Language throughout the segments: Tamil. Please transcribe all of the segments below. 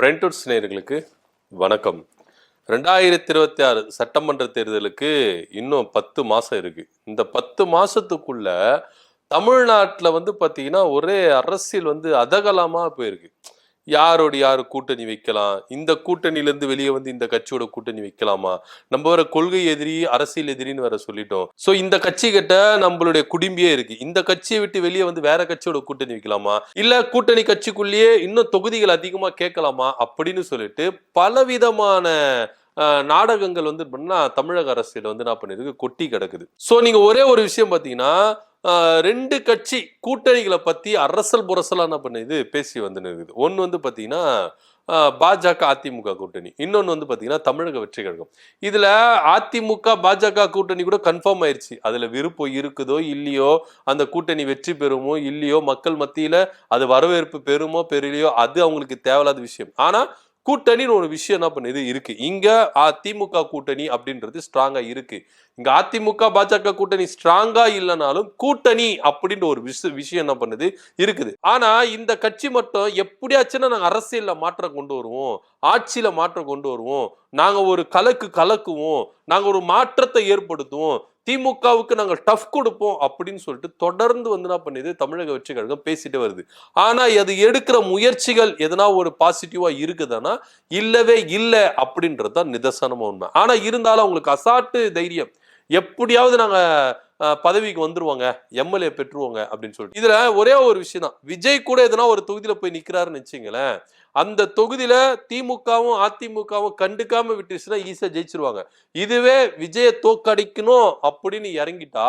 ஃப்ரெண்ட்வுட்ஸ் நேயர்களுக்கு வணக்கம். 2026 சட்டமன்ற தேர்தலுக்கு இன்னும் 10 மாசம் இருக்கு. இந்த 10 மாசத்துக்குள்ள தமிழ்நாட்டில் பார்த்தீங்கன்னா ஒரே அரசியல் அதகலமா போயிருக்கு. யாரு கூட்டணி வைக்கலாம், இந்த கூட்டணியிலேருந்து வெளியே இந்த கட்சியோட கூட்டணி வைக்கலாமா, நம்ம வேற கொள்கை எதிரி அரசியல் எதிரின்னு வேற சொல்லிட்டோம். ஸோ இந்த கட்சி கிட்ட நம்மளுடைய குடும்பியே இருக்கு. இந்த கட்சியை விட்டு வெளியே வேற கட்சியோட கூட்டணி வைக்கலாமா, இல்ல கூட்டணி கட்சிக்குள்ளேயே இன்னும் தொகுதிகள் அதிகமா கேட்கலாமா அப்படின்னு சொல்லிட்டு பலவிதமான நாடகங்கள் பண்ணா தமிழக அரசியல் என்ன பண்ணிருக்கு, கொட்டி கிடக்குது. ஸோ நீங்க ஒரே ஒரு விஷயம் பாத்தீங்கன்னா, ரெண்டு கட்சி கூட்டணிகளை பத்தி அரசல் புரசலா என்ன பண்ணுது பேசி இருக்குது. ஒன்னு பாத்தீங்கன்னா பாஜக அதிமுக கூட்டணி, இன்னொன்னு பாத்தீங்கன்னா தமிழக வெற்றி கழகம். இதுல அதிமுக பாஜக கூட்டணி கூட கன்ஃபார்ம் ஆயிருச்சு. அதுல விருப்பம் இருக்குதோ இல்லையோ, அந்த கூட்டணி வெற்றி பெறுமோ இல்லையோ, மக்கள் மத்தியில அது வரவேற்பு பெறுமோ பெறலையோ, அது அவங்களுக்கு தேவையில்லாத விஷயம். ஆனா கூட்டணின்னு ஒரு விஷயம் என்ன பண்ணுது இருக்கு. இங்க அதிமுக கூட்டணி அப்படின்றது ஸ்ட்ராங்கா இருக்கு. இங்க அதிமுக பாஜக கூட்டணி ஸ்ட்ராங்கா இல்லைனாலும் கூட்டணி அப்படின்ற ஒரு விஷயம் என்ன பண்ணுது இருக்குது. ஆனா இந்த கட்சி மட்டும் எப்படியாச்சுன்னா நாங்க அரசியல்ல மாற்றம் கொண்டு வருவோம், ஆட்சியில மாற்றம் கொண்டு வருவோம், நாங்க ஒரு கலக்குவோம், நாங்க ஒரு மாற்றத்தை ஏற்படுத்துவோம், திமுகவுக்கு நாங்கள் டஃப் கொடுப்போம் அப்படின்னு சொல்லிட்டு தொடர்ந்து என்ன பண்ணுது தமிழக வெற்றி கழகம் பேசிட்டு வருது. ஆனா அது எடுக்கிற முயற்சிகள் எதனா ஒரு பாசிட்டிவா இருக்குதுன்னா இல்லவே இல்லை அப்படின்றதுதான் நிதர்சனமா உண்மை. ஆனா இருந்தாலும் அவங்களுக்கு அசாட்டு தைரியம், எப்படியாவது நாங்க பதவிக்கு வந்துருவாங்க, எம்எல்ஏ பெற்றுவாங்க அப்படின்னு சொல்லிட்டு. இதுல ஒரே ஒரு விஷயம் தான், விஜய் கூட எதனா ஒரு தொகுதியில போய் நிக்கிறாருன்னு வச்சுங்களேன், அந்த தொகுதியில திமுகவும் அதிமுகவும் கண்டுக்காம விட்டுச்சுன்னா ஈஸியா ஜெயிச்சிருவாங்க. இதுவே விஜய தோக்கடிக்கணும் அப்படின்னு இறங்கிட்டா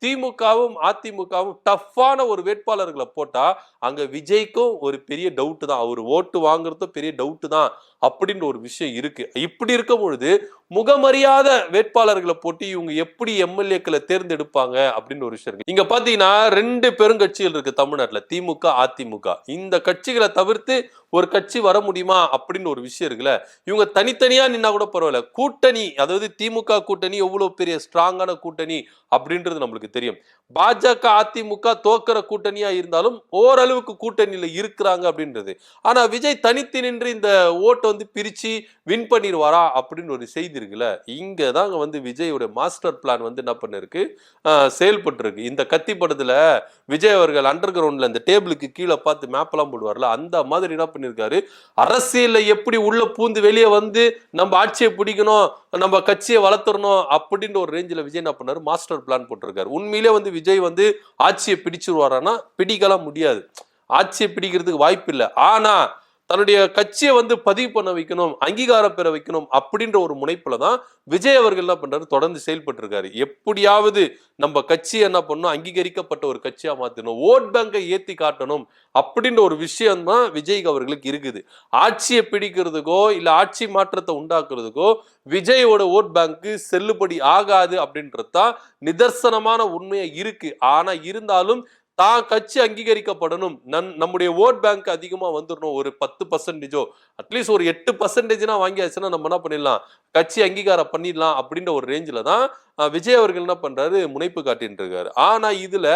திமுகவும் அதிமுகவும் டஃப்பான ஒரு வேட்பாளர்களை போட்டா அங்க விஜய்க்கும் ஒரு பெரிய டவுட் தான், அவர் ஓட்டு வாங்குறதும் பெரிய டவுட் தான் அப்படின்ற ஒரு விஷயம் இருக்கு. இப்படி இருக்கும் பொழுது முகமறியாத வேட்பாளர்களை போட்டு இவங்க எப்படி எம்எல்ஏக்களை தேர்ந்தெடுப்பாங்க அப்படின்னு ஒரு விஷயம் இருக்கு. இங்க பாத்தீங்கன்னா ரெண்டு பெருங்கட்சிகள் இருக்கு தமிழ்நாட்டுல, திமுக அதிமுக. இந்த கட்சிகளை தவிர்த்து ஒரு கட்சி வர முடியுமா அப்படின்னு ஒரு விஷயம் இருக்குல்ல. இவங்க தனித்தனியா நின்னா கூட பரவாயில்ல, கூட்டணி, அதாவது திமுக கூட்டணி எவ்வளவு பெரிய ஸ்ட்ராங்கான கூட்டணி அப்படின்றது நம்மளுக்கு தெரியும். பாஜக அதிமுக தோக்கிற கூட்டணியா இருந்தாலும் ஓரளவுக்கு கூட்டணியில இருக்கிறாங்க அப்படின்றது. ஆனா விஜய் தனித்து நின்று இந்த ஓட்டை பிரிச்சு வின் பண்ணிடுவாரா அப்படின்னு ஒரு செய்தி இருக்குல்ல. இங்கதாங்க விஜயோட மாஸ்டர் பிளான் என்ன பண்ணிருக்கு, செயல்பட்டு இருக்கு. இந்த கத்தி படத்துல விஜய் அவர்கள் அண்டர் கிரவுண்ட்ல இந்த டேபிளுக்கு கீழே பார்த்து மேப் எல்லாம் போடுவார்ல, அந்த மாதிரி என்ன பண்ணிருக்காரு, அரசியல்ல எப்படி உள்ள பூந்து வெளியே நம்ம ஆட்சியை பிடிக்கணும், நம்ம கட்சியை வளர்த்துறணும் அப்படின்ற ஒரு ரேஞ்சில் விஜய் என்ன பண்ணாரு, மாஸ்டர் பிளான் போட்டிருக்காரு. உண்மையிலே விஜய் ஆட்சியை பிடிச்சிருவாரானா பிடிக்கலாம் முடியாது, ஆட்சியை பிடிக்கிறதுக்கு வாய்ப்பு இல்லை. ஆனா தன்னுடைய கட்சியை பதிவு பண்ண வைக்கணும், அங்கீகாரம் பெற வைக்கணும் அப்படின்ற ஒரு முனைப்புல தான் விஜய் அவர்கள் என்ன பண்றாரு, தொடர்ந்து செயல்பட்டு இருக்காரு. எப்படியாவது நம்ம கட்சியை என்ன பண்ணணும், அங்கீகரிக்கப்பட்ட ஒரு கட்சியா மாத்தணும், ஓட் பேங்கை ஏத்தி காட்டணும் அப்படின்ற ஒரு விஷயம் தான் விஜய் அவர்களுக்கு இருக்குது. ஆட்சியை பிடிக்கிறதுக்கோ இல்ல ஆட்சி மாற்றத்தை உண்டாக்குறதுக்கோ விஜயோட ஓட் பேங்க்கு செல்லுபடி ஆகாது அப்படின்றது தான் நிதர்சனமான உண்மையா இருக்கு. ஆனா இருந்தாலும் தான் கட்சி அங்கீகரிக்கப்படணும், நம்முடைய ஓட் பேங்க் அதிகமா வந்துடணும், ஒரு 10% அட்லீஸ்ட் ஒரு 8% வாங்கியாச்சுன்னா நம்ம என்ன பண்ணிடலாம், கட்சி அங்கீகாரம் பண்ணிடலாம் அப்படின்ற ஒரு ரேஞ்சில தான் விஜய் அவர்கள் என்ன பண்றாரு, முனைப்பு காட்டிட்டு இருக்காரு. ஆனா இதுல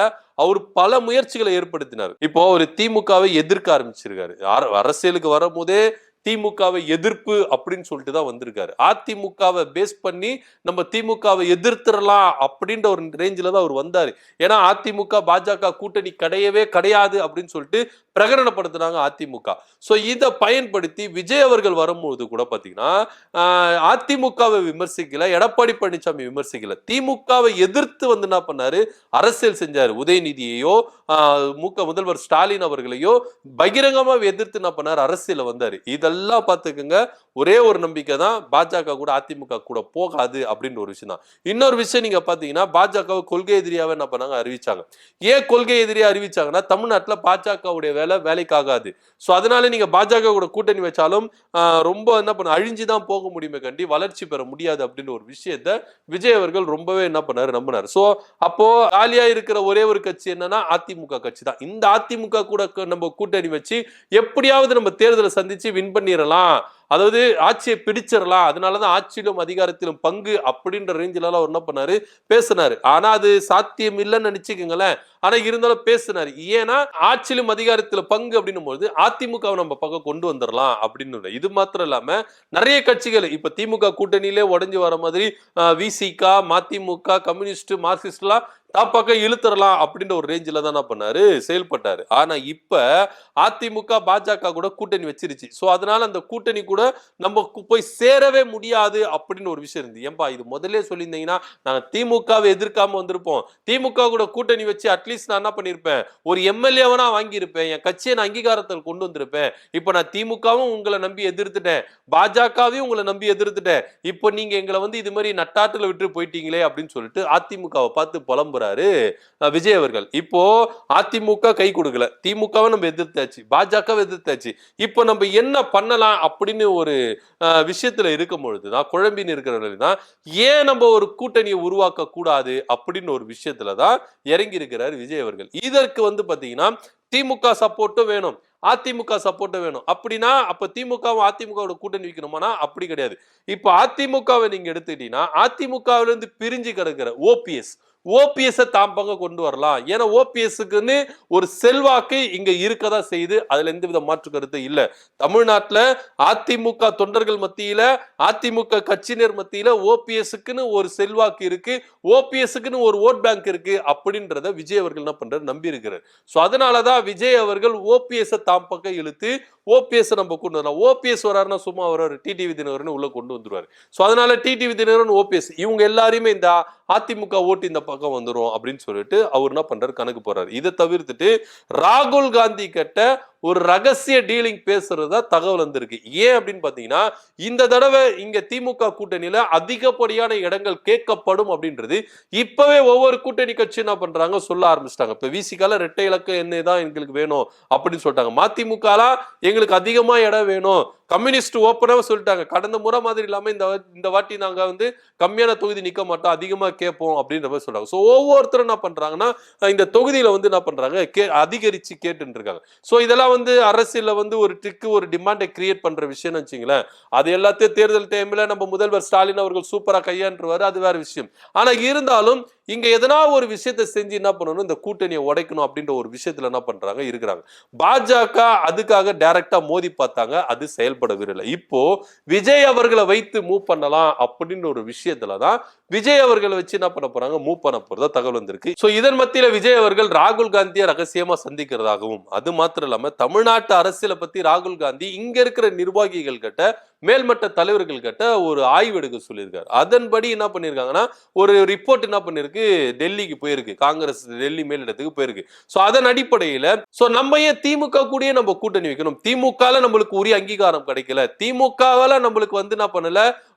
அவர் பல முயற்சிகளை ஏற்படுத்தினார். இப்போ ஒரு திமுகவை எதிர்க்க ஆரம்பிச்சிருக்காரு. அரசியலுக்கு வரும்போதே திமுகவை எதிர்ப்பு அப்படின்னு சொல்லிட்டு தான் வந்திருக்காரு. அதிமுகவை பேஸ் பண்ணி நம்ம திமுகவை எதிர்த்துடலாம் அப்படின்ற ஒரு ரேஞ்சில தான் அவர் வந்தாரு. ஏன்னா அதிமுக பாஜக கூட்டணி கிடையாது அப்படின்னு சொல்லிட்டு பிரகடனப்படுத்தினாங்க அதிமுக. சோ இதை பயன்படுத்தி விஜய் அவர்கள் வரும்போது கூட பாத்தீங்கன்னா அதிமுகவை விமர்சிக்கல, எடப்பாடி பழனிசாமி விமர்சிக்கல, திமுகவை எதிர்த்து என்ன பண்ணாரு, அரசியல் செஞ்சாரு. உதயநிதியையோ முதல்வர் ஸ்டாலின் அவர்களையோ பகிரங்கமா எதிர்த்து என்ன பண்ணாரு, அரசியல வந்தாரு. இதெல்லாம் பார்த்துக்கங்க, ஒரே ஒரு நம்பிக்கை தான், பாஜக கூட அதிமுக கூட போகாது அப்படின்ற ஒரு விஷயம் தான். இன்னொரு விஷயம் நீங்க பாத்தீங்கன்னா பாஜக கொள்கை எதிரியாவே என்ன பண்ணாங்க, அறிவிச்சாங்க. ஏன் கொள்கை எதிரியா அறிவிச்சாங்கன்னா தமிழ்நாட்டுல பாஜகவுடைய வேலைக்காகாது. சோ அதனால நீங்க பாஜக கூட கூட்டணி வச்சாலும் ரொம்ப என்ன பண்ண அழிஞ்சுதான் போக முடியுமே கண்டி வளர்ச்சி பெற முடியாது அப்படின்ற ஒரு விஷயத்த விஜய் அவர்கள் ரொம்பவே என்ன பண்ணாரு, நம்பினாரு. சோ அப்போ காலியா இருக்கிற ஒரே ஒரு கட்சி என்னன்னா அதிமுக கட்சி தான். இந்த அதிமுக கூட நம்ம கூட்டணி வச்சு எப்படியாவது நம்ம தேர்தலை சந்திச்சு வின் பண்ணிடலாம், அதாவது ஆட்சியை பிடிச்சிடலாம், அதனாலதான் ஆட்சியிலும் அதிகாரத்திலும் பங்கு அப்படின்ற ரேஞ்சில அவர் என்ன பண்ணாரு, பேசினாரு. ஆனா அது சாத்தியம் இல்லைன்னு நினைச்சுக்கோங்களேன். ஆனா இருந்தாலும் பேசினாரு. ஏன்னா ஆட்சியிலும் அதிகாரத்துல பங்கு அப்படின்னும் போது அதிமுகவை நம்ம பக்கம் கொண்டு வந்துடலாம் அப்படின்னு. இது மாத்திரம் இல்லாம நிறைய கட்சிகள் இப்ப திமுக கூட்டணியிலே உடைஞ்சு வர மாதிரி விசிக, மதிமுக, கம்யூனிஸ்ட், மார்க்சிஸ்ட் எல்லாம் தாப்பாக்க இழுத்துறலாம் அப்படின்ற ஒரு ரேஞ்சில தான் என்ன பண்ணாரு, செயல்பட்டாரு. ஆனா இப்ப அதிமுக பாஜக கூட கூட்டணி வச்சிருச்சு. சோ அதனால அந்த கூட்டணி கூட நம்ம போய் சேரவே முடியாது அப்படின்னு ஒரு விஷயம் இருந்து. ஏன்பா இது முதல்ல சொல்லியிருந்தீங்கன்னா நாங்க திமுகவை எதிர்க்காம வந்திருப்போம். திமுக கூட கூட்டணி வச்சு அட்லீஸ்ட் நான் என்ன பண்ணிருப்பேன், ஒரு எம்எல்ஏவனா வாங்கியிருப்பேன், என் கட்சியை நான் அங்கீகாரத்தில் கொண்டு வந்திருப்பேன். இப்ப நான் திமுகவும் உங்களை நம்பி எதிர்த்துட்டேன், பாஜகவையும் உங்களை நம்பி எதிர்த்துட்டேன். இப்போ நீங்க எங்களை வந்து இது மாதிரி நட்டாட்டுல விட்டு போயிட்டீங்களே அப்படின்னு சொல்லிட்டு அதிமுகவை பார்த்து புலம்புறாரு விஜய் அவர்கள். இப்போ அதிமுக கை கொடுக்கல, திமுகவை நம்ம எதிர்த்தாச்சு, பாஜகவை எதிர்த்தாச்சு, இப்போ நம்ம என்ன பண்ணலாம் அப்படின்னு ஒரு விஷயத்துல இருக்கும் பொழுதுதான் குழம்பின்னு இருக்கிறவர்கள் ஏன் நம்ம ஒரு கூட்டணியை உருவாக்க கூடாது அப்படின்னு ஒரு விஷயத்துலதான் இறங்கி இருக்கிறார் விஜய் அவர்கள். இதற்கு வந்து பாத்தீங்கன்னா திமுக சப்போர்ட்டும் வேணும், அதிமுக சப்போர்ட் வேணும். அப்படின்னா அப்ப திமுகவும் அதிமுக கூட்டணி வைக்கணுமானா அப்படி கிடையாது. இப்ப அதிமுகவை நீங்க எடுத்துட்டீங்கன்னா அதிமுகவில இருந்து பிரிஞ்சு கிடக்கிற ஓபிஎஸ் தாம்பங்க கொண்டு வரலாம். ஏன்னா ஓபிஎஸ்க்குன்னு ஒரு செல்வாக்கு இங்க இருக்கதான் செய்து, அதுல எந்த வித மாற்று கருத்து இல்ல. தமிழ்நாட்டுல அதிமுக தொண்டர்கள் மத்தியில, அதிமுக கட்சியினர் மத்தியில ஓபிஎஸ்க்குன்னு ஒரு செல்வாக்கு இருக்கு, ஓபிஎஸ்க்குன்னு ஒரு ஓட் பேங்க் இருக்கு அப்படின்றத விஜய் அவர்கள் என்ன பண்றாரு, நம்பி இருக்கிறார். சோ அதனாலதான் விஜய் அவர்கள் ஓபிஎஸ் தாம்பங்க இழுத்து ஓபிஎஸ் நம்ம கொண்டு வரலாம். ஓபிஎஸ் வராருன்னா சும்மா வர்றாரு, டிடிவி தினகரன் உள்ள கொண்டு வந்துருவாரு. சோ அதனால டிடிவி தினகரன், ஓபிஎஸ் இவங்க எல்லாருமே இந்த அதிமுக ஓட்டு இந்த பக்கம் வந்துரும் அப்படின்னு சொல்லிட்டு அவர் என்ன பண்றாரு, கணக்கு போறாரு. இதை தவிர்த்துட்டு ராகுல் காந்தி கிட்ட ஒரு ரகசிய டீலிங் பேசுறதா தகவல் வந்திருக்கு. ஏன் அப்படின்னு பாத்தீங்கன்னா இந்த தடவை இங்க திமுக கூட்டணியில அதிகப்படியான இடங்கள் கேட்கப்படும் அப்படின்றது இப்பவே ஒவ்வொரு கூட்டணி கட்சி என்ன பண்றாங்க சொல்ல ஆரம்பிச்சிட்டாங்க. இப்ப விசிகால இரட்டை இலக்க என்னதான் எங்களுக்கு வேணும் அப்படின்னு சொல்லிட்டாங்க. மதிமுக எங்களுக்கு அதிகமா இடம் வேணும், கம்யூனிஸ்ட் ஓப்பனாக சொல்லிட்டாங்க. கடந்த முறை மாதிரி இல்லாம இந்த வாட்டி நாங்க வந்து கம்மியான தொகுதி நிக்க மாட்டோம், அதிகமா கேட்போம் அப்படின்ற மாதிரி சொல்றாங்க. சோ ஒவ்வொருத்தரும் என்ன பண்றாங்கன்னா இந்த தொகுதியில வந்து என்ன பண்றாங்க, அதிகரிச்சு கேட்டு இருக்காங்க. சோ இதெல்லாம் வந்து அரசியல்ல வந்து ஒரு ட்ரிக், ஒரு டிமாண்டை கிரியேட் பண்ற விஷயம் வச்சுங்களேன். அது எல்லாத்தையும் தேர்தல் டைம்ல நம்ம முதல்வர் ஸ்டாலின் அவர்கள் சூப்பரா கையாண்டுருவாரு, அது வேற விஷயம். ஆனா இருந்தாலும் இங்க எதனா ஒரு விஷயத்தை செஞ்சு என்ன பண்ணணும், இந்த கூட்டணியை உடைக்கணும் அப்படின்ற ஒரு விஷயத்துல என்ன பண்றாங்க இருக்கிறாங்க. பாஜக அதுக்காக டைரக்டா மோதி பார்த்தாங்க, அது செயல்படவில்லை. இப்போ விஜய் அவர்களை வைத்து மூவ் பண்ணலாம் அப்படின்னு ஒரு விஷயத்துலதான் விஜய் அவர்களை வச்சு என்ன பண்ண போறாங்க, மூவ் பண்ண போறதா தகவல் வந்திருக்கு. சோ இதன் மத்தியில விஜய் அவர்கள் ராகுல் காந்தியை ரகசியமா சந்திக்கிறதாகவும், அது மாத்திரம் இல்லாம தமிழ்நாட்டு அரசியலை பத்தி ராகுல் காந்தி இங்க இருக்கிற நிர்வாகிகள் கிட்ட, மேல்மட்ட தலைவர்கள் கிட்ட ஒரு ஆய்வு எடுக்க சொல்லியிருக்காரு. அதன்படி என்ன பண்ணிருக்காங்கன்னா ஒரு ரிப்போர்ட் என்ன பண்ணிருக்கு, டெல்லிக்கு போயிருக்கு, காங்கிரஸ் டெல்லி மேலிடத்துக்கு போயிருக்கு. சோ அதன் அடிப்படையில சோ நம்ம ஏன் திமுக கூடயே நம்ம கூட்டணி வைக்கணும், திமுக நம்மளுக்கு உரிய அங்கீகாரம் கிடைக்கல, திமுகவால நம்மளுக்கு வந்து என்ன பண்ணல,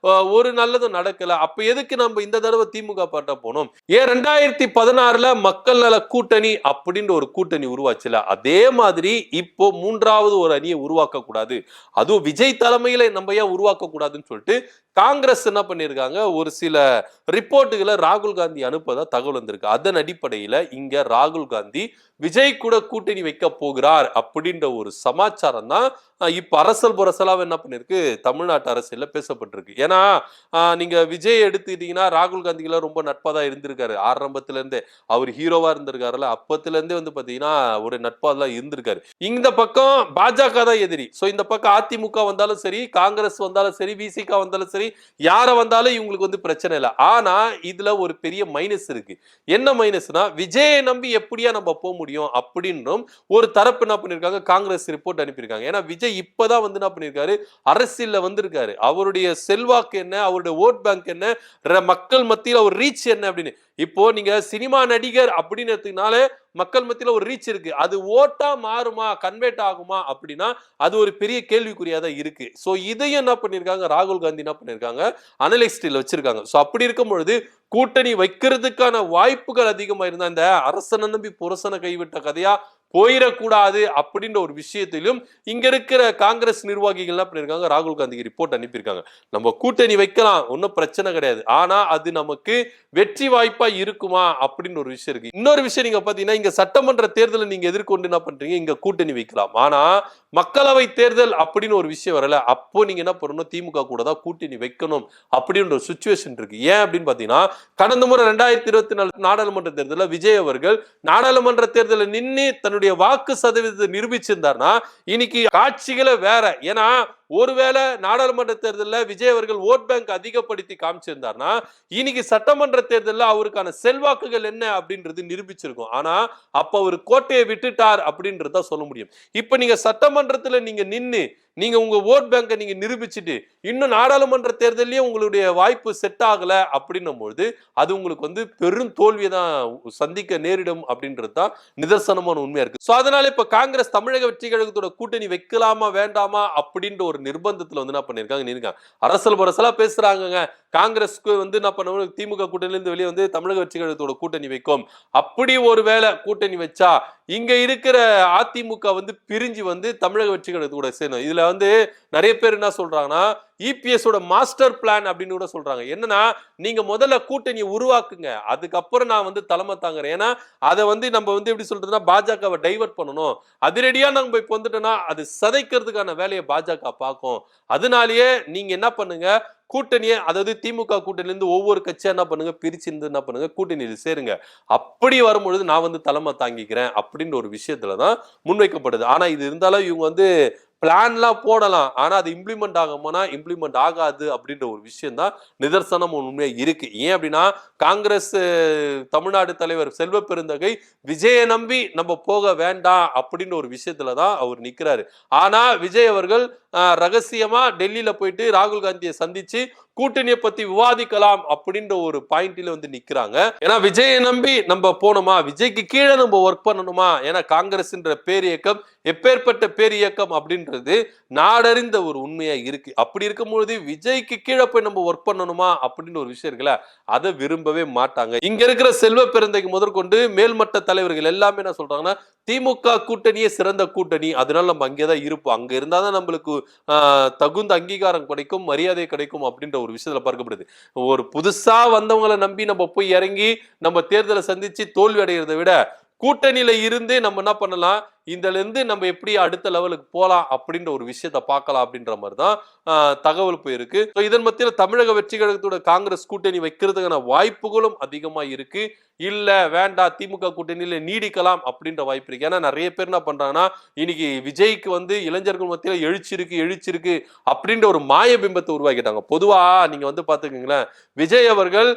ஒரு நல்லதும் நடக்கல, அப்ப எதுக்கு நம்ம இந்த தடவை திமுக பாட்ட போனோம்? ஏன் 2016 மக்கள் நல கூட்டணி அப்படின்ற ஒரு கூட்டணி உருவாச்சுல, அதே மாதிரி இப்போ மூன்றாவது ஒரு அணியை உருவாக்க கூடாது, அதுவும் விஜய் தலைமையில நம்ம ஏன் உருவாக்க கூடாதுன்னு சொல்லிட்டு காங்கிரஸ் என்ன பண்ணிருக்காங்க, ஒரு சில ரிப்போர்ட்டுகளை ராகுல் காந்தி அனுப்பதா தகவல் வந்திருக்கு. அதன் அடிப்படையில இங்க ராகுல் காந்தி விஜய் கூட கூட்டணி வைக்க போகிறார் அப்படின்ற ஒரு சமாச்சாரம் தான் இப்ப அரசல் புரசலாக என்ன பண்ணிருக்கு, தமிழ்நாட்டு அரசியல்ல பேசப்பட்டிருக்கு. ஏன்னா நீங்க விஜய் எடுத்துக்கிட்டீங்கன்னா ராகுல் காந்திக்கு ரொம்ப நட்பா தான் இருந்திருக்காரு. ஆரம்பத்துல இருந்தே அவர் ஹீரோவா இருந்திருக்காருல்ல, அப்பத்துல இருந்தே வந்து பாத்தீங்கன்னா ஒரு நட்பா தான் இருந்திருக்காரு. இந்த பக்கம் பாஜக தான் எதிரி. சோ இந்த பக்கம் அதிமுக வந்தாலும் சரி, காங்கிரஸ் வந்தாலும் சரி, விசிக வந்தாலும் சரி, யார வந்தாலும் இவங்களுக்கு வந்து பிரச்சனை இல்லை. ஆனா இதுல ஒரு பெரிய மைனஸ் இருக்கு. என்ன மைனஸ்னா, விஜயை நம்பி எப்படியா நம்ம போக முடியும் அப்படின்னும் ஒரு தரப்பு என்ன பண்ணிருக்காங்க, காங்கிரஸ் ரிப்போர்ட் அனுப்பியிருக்காங்க. ஏன்னா விஜய் இப்பதான் வந்து என்ன பண்ணிருக்காரு, அரசியல்ல வந்திருக்காரு. அவருடைய செல்வாக்கு என்ன, அவருடைய ஓட் பேங்க் என்ன, மக்கள் மத்தியில் ஒரு ரீச் என்ன அப்படின்னு. இப்போ நீங்க சினிமா நடிகர் அப்படின்னு மக்கள் மத்தியில ஒரு ரீச் இருக்கு, அது ஓட்டா மாறுமா, கன்வெர்ட் ஆகுமா அப்படின்னா அது ஒரு பெரிய கேள்விக்குறியாதான் இருக்கு. சோ இதையும் என்ன பண்ணிருக்காங்க, ராகுல் காந்தி என்ன பண்ணிருக்காங்க, அனலிஸ்ட்ல வச்சிருக்காங்க. சோ அப்படி இருக்கும் பொழுது கூட்டணி வைக்கிறதுக்கான வாய்ப்புகள் அதிகமா இருந்தா, இந்த அரசனை நம்பி புரசனை கைவிட்ட கதையா போயிடக்கூடாது அப்படின்ற ஒரு விஷயத்திலும் இங்க இருக்கிற காங்கிரஸ் நிர்வாகிகள் என்ன பண்ணிருக்காங்க, ராகுல் காந்திக்கு ரிப்போர்ட் அனுப்பியிருக்காங்க. நம்ம கூட்டணி வைக்கலாம், ஒன்னும் பிரச்சனை கிடையாது, ஆனா அது நமக்கு வெற்றி வாய்ப்பா இருக்குமா அப்படின்னு ஒரு விஷயம் இருக்கு. இன்னொரு விஷயம் நீங்க பாத்தீங்கன்னா, இங்க சட்டமன்ற தேர்தலை நீங்க எதிர்கொண்டு என்ன பண்றீங்க, இங்க கூட்டணி வைக்கலாம், ஆனா மக்களவை தேர்தல் அப்படின்னு ஒரு விஷயம் வரல, அப்போ நீங்க என்ன பண்ணணும், திமுக கூட தான் கூட்டணி வைக்கணும் அப்படின்ற ஒரு சிச்சுவேஷன் இருக்கு. ஏன் அப்படின்னு பாத்தீங்கன்னா, கடந்த முறை 2024 நாடாளுமன்ற தேர்தலில் விஜய் அவர்கள் நாடாளுமன்ற தேர்தலில் நின்று தன்னுடைய வாக்கு சதவீதத்தை நிரூபிச்சிருந்தார்னா இன்னைக்கு காட்சிகளை வேற. ஏன்னா ஒருவேளை நாடாளுமன்ற தேர்தலில் விஜய் அவர்கள் ஓட் பேங்க் அதிகப்படுத்தி காமிச்சிருந்தார்னா இன்னைக்கு சட்டமன்ற தேர்தலில் அவருக்கான செல்வாக்குகள் என்ன அப்படின்றது நிரூபிச்சிருக்கும். ஆனா அப்ப அவர் கோட்டையை விட்டுட்டார் அப்படின்றத சொல்ல முடியும். இப்ப நீங்க சட்டமன்றத்துல நீங்க நின்னு நீங்க உங்க ஓட் பேங்கை நீங்க நிரூபிச்சுட்டு இன்னும் நாடாளுமன்ற தேர்தலையும் உங்களுடைய வாய்ப்பு செட் ஆகல அப்படின்னும் பொழுது அது உங்களுக்கு வந்து பெரும் தோல்வியை தான் சந்திக்க நேரிடும் அப்படின்றது தான் நிதர்சனமான உண்மையா இருக்கு. சோ அதனால இப்ப காங்கிரஸ் தமிழக வெற்றி கழகத்தோட கூட்டணி வைக்கலாமா வேண்டாமா அப்படின்ற ஒரு நிர்பந்தத்துல வந்து என்ன பண்ணிருக்காங்க, அரசல் பரசலா பேசுறாங்க. காங்கிரஸ்க்கு வந்து என்ன பண்ணுவோம், திமுக கூட்டணியில இருந்து வெளியே வந்து தமிழக வெற்றி கழகத்தோட கூட்டணி வைக்கும். அப்படி ஒரு வேளை கூட்டணி வச்சா இங்க இருக்கிற அதிமுக வந்து பிரிஞ்சு வந்து தமிழக வெற்றி கழகத்தோட சேரும். இதுல வந்து நிறைய பேர் என்ன சொல்றாங்கன்னா, இபிஎஸ் ஓட மாஸ்டர் பிளான் அப்படின்னு கூட சொல்றாங்க. என்னன்னா, நீங்க முதல்ல கூட்டணியை உருவாக்குங்க, அதுக்கப்புறம் நான் வந்து தலைமை தாங்குறேன். ஏன்னா அதை வந்து நம்ம வந்து எப்படி சொல்றதுன்னா, பாஜகவை டைவர்ட் பண்ணணும். அதிரடியா நம்ம இப்ப வந்துட்டோம்னா அது சதைக்கிறதுக்கான வேலையை பாஜக பார்க்கும். அதனாலேயே நீங்க என்ன பண்ணுங்க, கூட்டணியை, அதாவது திமுக கூட்டணியில இருந்து ஒவ்வொரு கட்சியா என்ன பண்ணுங்க, பிரிச்சு இருந்து என்ன பண்ணுங்க, கூட்டணியில் சேருங்க. அப்படி வரும்பொழுது நான் வந்து தலைமை தாங்கிக்கிறேன் அப்படின்ற ஒரு விஷயத்துலதான் முன்வைக்கப்படுது. ஆனா இது இருந்தாலும் இவங்க வந்து பிளான்லாம் போடலாம், ஆனா அது இம்ப்ளிமெண்ட் ஆகுமானா இம்ப்ளிமெண்ட் ஆகாது அப்படின்ற ஒரு விஷயம் தான் நிதர்சனம் உண்மையா இருக்கு. ஏன் அப்படின்னா, காங்கிரஸ் தமிழ்நாடு தலைவர் செல்வ பெருந்தகை விஜயை நம்பி நம்ம போக வேண்டாம் அப்படின்ற ஒரு விஷயத்துலதான் அவர் நிக்கிறாரு. ஆனா விஜய் அவர்கள் ரகசியமா டெல்லியில போயிட்டு ராகுல் காந்தியை சந்திச்சு கூட்டணியை பத்தி விவாதிக்கலாம் அப்படின்ற ஒரு பாயிண்ட்ல வந்து நிக்கிறாங்க. ஏன்னா விஜயை நம்பி நம்ம போனோமா, விஜய்க்கு கீழே நம்ம ஒர்க் பண்ணணுமா, ஏன்னா காங்கிரஸ் பேர் இயக்கம் எப்பேற்பட்ட பேர் இயக்கம் அப்படின்றது நாடறிந்த ஒரு உண்மையா இருக்கு. அப்படி இருக்கும்போது விஜய்க்கு கீழே போய் நம்ம ஒர்க் பண்ணணுமா அப்படின்னு ஒரு விஷயம் இருக்குல்ல, அதை விரும்பவே மாட்டாங்க. இங்க இருக்கிற செல்வ பெருந்தைக்கு முதற்கொண்டு மேல்மட்ட தலைவர்கள் எல்லாமே என்ன சொல்றாங்கன்னா, திமுக கூட்டணியே சிறந்த கூட்டணி, அதனால நம்ம அங்கேதான் இருப்போம், அங்க இருந்தாதான் நம்மளுக்கு தகுந்த அங்கீகாரம் கிடைக்கும், மரியாதை கிடைக்கும் அப்படின்ற ஒரு விஷயத்துல பார்க்கப்படுது. ஒரு புதுசா வந்தவங்களை நம்பி நம்ம போய் இறங்கி நம்ம தேர்தலை சந்திச்சு தோல்வி அடைகிறதை விட கூட்டணியில இருந்து நம்ம என்ன பண்ணலாம், இதுல இருந்து நம்ம எப்படி அடுத்த லெவலுக்கு போலாம் அப்படின்ற ஒரு விஷயத்த பார்க்கலாம் அப்படின்ற மாதிரிதான் தகவல் போயிருக்கு. இதன் மத்தியில தமிழக வெற்றி கழகத்தோட காங்கிரஸ் கூட்டணி வைக்கிறதுக்கான வாய்ப்புகளும் அதிகமா இருக்கு. இல்ல வேண்டாம், திமுக கூட்டணியில நீடிக்கலாம் அப்படின்ற வாய்ப்பு இருக்கு. ஏன்னா நிறைய பேர் என்ன பண்றாங்கன்னா, இன்னைக்கு விஜய்க்கு வந்து இளைஞர்கள் மத்தியில எழுச்சிருக்கு அப்படின்ற ஒரு மாய பிம்பத்தை உருவாக்கிட்டாங்க. பொதுவா நீங்க வந்து பாத்துக்கீங்களேன், விஜய் அவர்கள்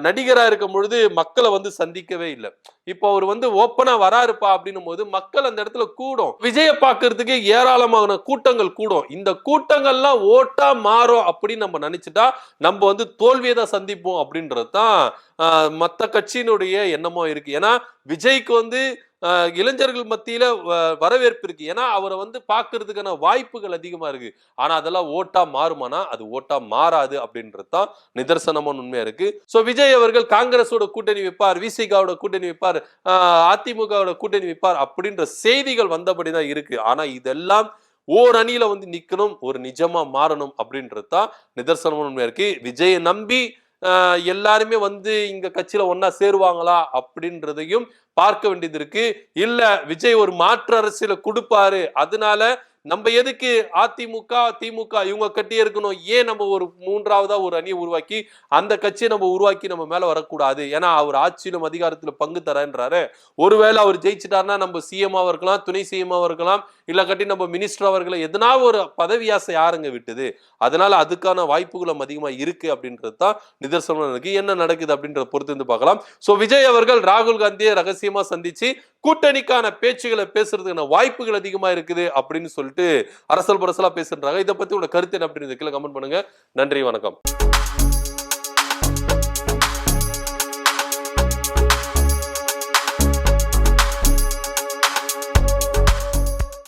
நடிகரா இருக்கும் பொழுது மக்களை வந்து சந்திக்கவே இல்லை. இப்போ அவர் வந்து ஓப்பனா வராருப்பா அப்படின்னும் போது மக்கள் அந்த இடத்துல கூடும், விஜய பாக்குறதுக்கு ஏராளமான கூட்டங்கள் கூடும். இந்த கூட்டங்கள்லாம் ஓட்டா மாறும் அப்படின்னு நம்ம நினைச்சிட்டா நம்ம வந்து தோல்வியை தான் சந்திப்போம் அப்படின்றதுதான் மத்த கட்சியினுடைய எண்ணமா இருக்கு. ஏன்னா விஜய்க்கு வந்து இளைஞர்கள் மத்தியில வரவேற்பு இருக்கு, ஏன்னா அவரை வந்து பாக்குறதுக்கான வாய்ப்புகள் அதிகமா இருக்கு. ஆனா அதெல்லாம் ஓட்டா மாறுமானா அது ஓட்டா மாறாது அப்படின்றதுதான் நிதர்சனமான உண்மையா இருக்கு. சோ விஜய் அவர்கள் காங்கிரஸோட கூட்டணி வைப்பார், விசிகாவோட கூட்டணி வைப்பார், அதிமுகவோட கூட்டணி வைப்பார் அப்படின்ற செய்திகள் வந்தபடிதான் இருக்கு. ஆனா இதெல்லாம் ஓர் அணியில வந்து நிக்கணும், ஒரு நிஜமா மாறணும் அப்படின்றதுதான் நிதர்சனமான உண்மையா இருக்கு. விஜயை நம்பி எல்லாருமே வந்து இங்க கட்சியில ஒன்னா சேருவாங்களா அப்படின்றதையும் பார்க்க வேண்டியது இருக்கு. இல்ல விஜய் ஒரு மாற்று அரசியல கொடுப்பாரு, அதனால நம்ம எதுக்கு அதிமுக திமுக இவங்க கட்டியே இருக்கணும், ஏன் நம்ம ஒரு மூன்றாவதா ஒரு அணியை உருவாக்கி அந்த கட்சியை நம்ம உருவாக்கி நம்ம மேல வரக்கூடாது, ஏன்னா அவர் ஆட்சியிலும் அதிகாரத்துல பங்கு தரன்றாரு. ஒருவேளை அவர் ஜெயிச்சிட்டாருன்னா நம்ம சிஎம்ஆ இருக்கலாம், துணை சிஎம்ஆ இருக்கலாம், இல்ல கட்டி நம்ம மினிஸ்டர் அவர்களை எதனா ஒரு பதவி ஆசை யாருங்க விட்டுது. அதனால அதுக்கான வாய்ப்புகளும் அதிகமா இருக்கு அப்படின்றது தான் நிதர்சனம் இருக்கு. என்ன நடக்குது அப்படின்றத பொறுத்து இருந்து பார்க்கலாம். சோ விஜய் அவர்கள் ராகுல் காந்தியை ரகசியமா சந்திச்சு கூட்டணிக்கான பேச்சுகளை பேசுறதுக்கான வாய்ப்புகள் அதிகமா இருக்குது அப்படின்னு சொல்லிட்டு அரசல் பரசலா பேசுறாங்க. இதை பத்தி உங்க கருத்து என்ன அப்படின்னு கீழே கமெண்ட் பண்ணுங்க. நன்றி, வணக்கம்.